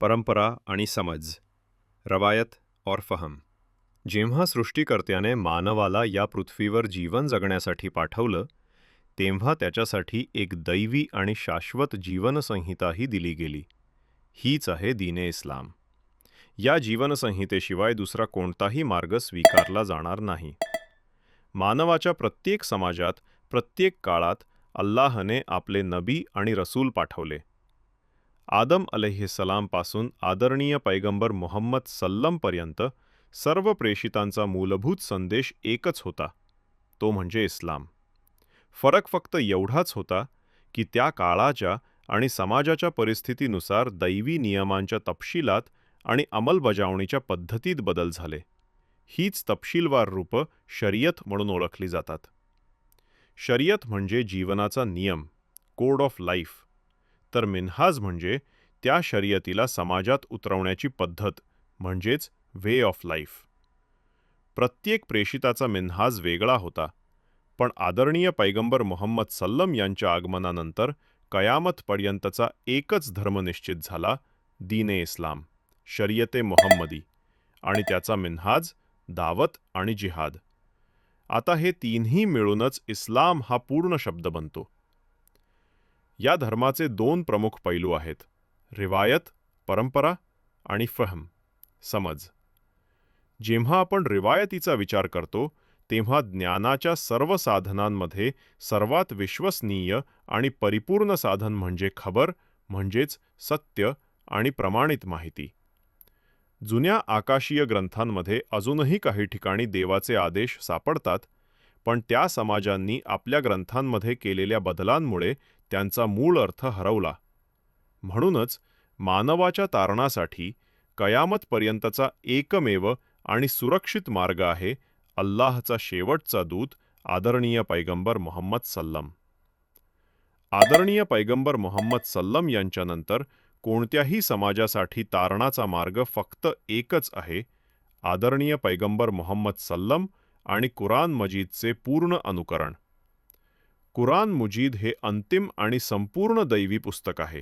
परंपरा आणि समज, रवायत और फहम. जेव्हा सृष्टीकर्त्याने मानवाला या पृथ्वीवर जीवन जगण्यासाठी पाठवलं, तेव्हा त्याच्यासाठी एक दैवी आणि शाश्वत जीवनसंहिताही दिली गेली. हीच आहे दीने इस्लाम. या जीवनसंहितेशिवाय दुसरा कोणताही मार्ग स्वीकारला जाणार नाही. मानवाच्या प्रत्येक समाजात, प्रत्येक काळात अल्लाहने आपले नबी आणि रसूल पाठवले. आदम अलैहिस्सलामपासून आदरणीय पैगंबर मुहम्मद सल्लमपर्यंत सर्व प्रेषितांचा मूलभूत संदेश एकच होता, तो म्हणजे इस्लाम. फरक फक्त एवढाच होता की त्या काळाच्या आणि समाजाच्या परिस्थितीनुसार दैवी नियमांच्या तपशिलात आणि अंमलबजावणीच्या पद्धतीत बदल झाले. हीच तपशीलवार रूपं शरीयत म्हणून ओळखली जातात. शरीयत म्हणजे जीवनाचा नियम, कोड ऑफ लाईफ, तर मिन्हाज म्हणजे त्या शरीयतीला समाजात उतरवण्याची पद्धत, म्हणजेच वे ऑफ लाईफ. प्रत्येक प्रेषिताचा मिन्हाज वेगळा होता, पण आदरणीय पैगंबर मुहम्मद सल्लम यांच्या आगमनानंतर कयामतपर्यंतचा एकच धर्म निश्चित झाला, दीने इस्लाम, शरीयते मुहम्मदी, आणि त्याचा मिन्हाज दावत आणि जिहाद. आता हे तीनही मिळूनच इस्लाम हा पूर्ण शब्द बनतो. या धर्माचे दोन प्रमुख पैलू आहेत, रिवायत, परंपरा, आणि फहम, समज. जेव्हा आपण रिवायतीचा विचार करतो, तेव्हा ज्ञानाच्या सर्व साधनांमध्ये सर्वात विश्वसनीय आणि परिपूर्ण साधन म्हणजे खबर, म्हणजेच सत्य आणि प्रमाणित माहिती. जुन्या आकाशीय ग्रंथांमध्ये अजूनही काही ठिकाणी देवाचे आदेश सापडतात, पण त्या समाजांनी आपल्या ग्रंथांमध्ये केलेल्या बदलांमुळे त्यांचा मूळ अर्थ हरवला. म्हणूनच मानवाच्या तारणासाठी कयामतपर्यंतचा एकमेव आणि सुरक्षित मार्ग आहे अल्लाहचा शेवटचा दूत आदरणीय पैगंबर मुहम्मद सल्लम. आदरणीय पैगंबर मुहम्मद सल्लम यांच्यानंतर कोणत्याही समाजासाठी तारणाचा मार्ग फक्त एकच आहे, आदरणीय पैगंबर मुहम्मद सल्लम आणि कुराण मजीदचे पूर्ण अनुकरण. कुराण मजीद हे अंतिम आणि संपूर्ण दैवी पुस्तक आहे.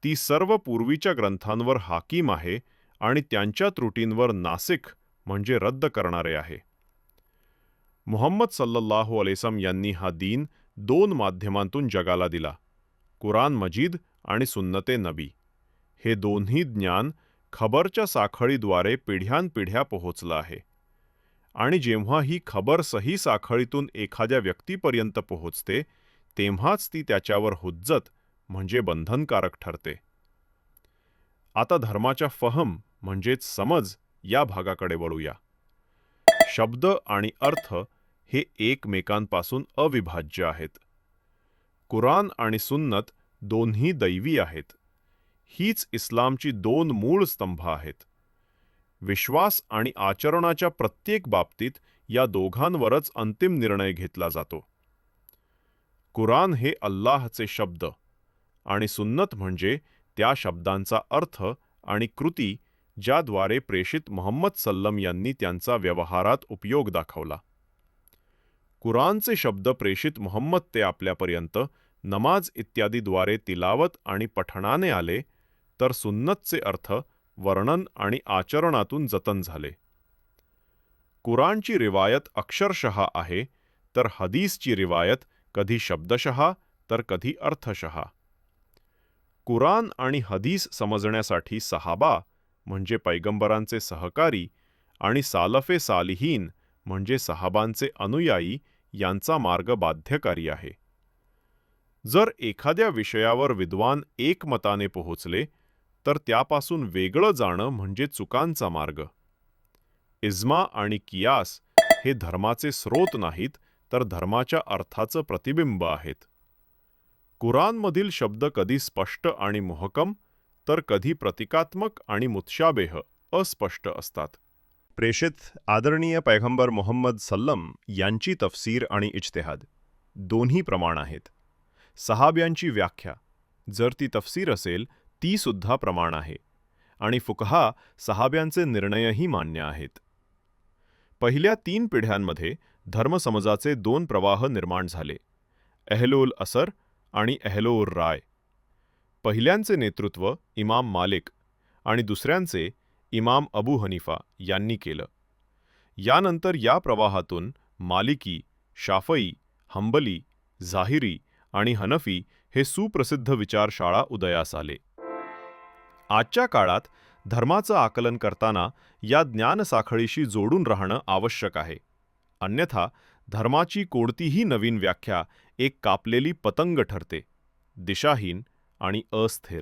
ती सर्व पूर्वीच्या ग्रंथांवर हाकीम आहे आणि त्यांच्या त्रुटींवर नासिख म्हणजे रद्द करणारे आहे. मुहम्मद सल्लल्लाहु अलैहि वसल्लम यांनी हा दीन दोन माध्यमांतून जगाला दिला, कुराण मजीद आणि सुन्नते नबी. हे दोन्ही ज्ञान खबरच्या साखळीद्वारे पिढ्यानपिढ्या पोहोचलं आहे, आणि जेव्हा ही खबर सही साखळीतून एखाद्या व्यक्तीपर्यंत पोहोचते, तेव्हाच ती त्याच्यावर हुज्जत म्हणजे बंधनकारक ठरते. आता धर्माच्या फहम म्हणजेच समज या भागाकडे वळूया. शब्द आणि अर्थ हे एकमेकांपासून अविभाज्य आहेत. कुराण आणि सुन्नत दोन्ही दैवी आहेत. हीच इस्लामची दोन मूळ स्तंभ आहेत. विश्वास आणि आचरणाच्या प्रत्येक बाबतीत या दोघांवरच अंतिम निर्णय घेतला जातो. कुराण हे अल्लाहचे शब्द आणि सुन्नत म्हणजे त्या शब्दांचा अर्थ आणि कृती ज्याद्वारे प्रेषित मुहम्मद सल्लम यांनी त्यांचा व्यवहारात उपयोग दाखवला. कुराणचे शब्द प्रेषित मुहम्मद ते आपल्यापर्यंत नमाज इत्यादीद्वारे तिलावत आणि पठणाने आले, तर सुन्नतचे अर्थ वर्णन आणि आचरणातून जतन झाले. कुराणची रिवायत अक्षरशः आहे, तर हदीसची रिवायत कधी शब्दशः तर कधी अर्थशः. कुराण आणि हदीस समजण्यासाठी सहाबा म्हणजे पैगंबरांचे सहकारी आणि सालफे सालिहीन म्हणजे सहाबांचे अनुयायी यांचा मार्ग बाध्यकारी आहे. जर एखाद्या विषयावर विद्वान एकमताने पोहोचले, तर त्यापासून वेगळं जाणं म्हणजे चुकांचा मार्ग. इज्मा आणि कियास हे धर्माचे स्रोत नाहीत, तर धर्माच्या अर्थाचं प्रतिबिंब आहेत. कुराणमधील शब्द कधी स्पष्ट आणि मुहकम, तर कधी प्रतिकात्मक आणि मुतशाबेह अस्पष्ट असतात. प्रेषित आदरणीय पैगंबर मुहम्मद सल्लम यांची तफसीर आणि इज्तिहाद दोन्ही प्रमाण आहेत. सहाब्यांची व्याख्या, जर ती तफसीर असेल, ती सुद्धा प्रमाण आहे, आणि फुकहा सहाब्यांचे निर्णयही मान्य आहेत. पहिल्या 3 पिढ्यांमध्ये धर्मसमजाचे 2 प्रवाह निर्माण झाले, अहलुल असर आणि अहलुर राय. पहिल्यांचे नेतृत्व इमाम मालिक आणि दुसऱ्यांचे इमाम अबू हनीफा यांनी केलं. यानंतर या प्रवाहातून मालिकी, शाफई, हंबली, झाहिरी आणि हनफी हे सुप्रसिद्ध विचारशाळा उदयास आले. आजच्या काळात धर्माचं आकलन करताना या ज्ञानसाखळीशी जोडून राहणं आवश्यक आहे. अन्यथा धर्माची कोणतीही नवीन व्याख्या एक कापलेली पतंग ठरते, दिशाहीन आणि अस्थिर.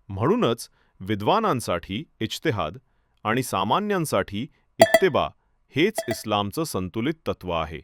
म्हणूनच विद्वानांसाठी इज्तिहाद आणि सामान्यांसाठी इत्तेबा हेच इस्लामचं संतुलित तत्व आहे.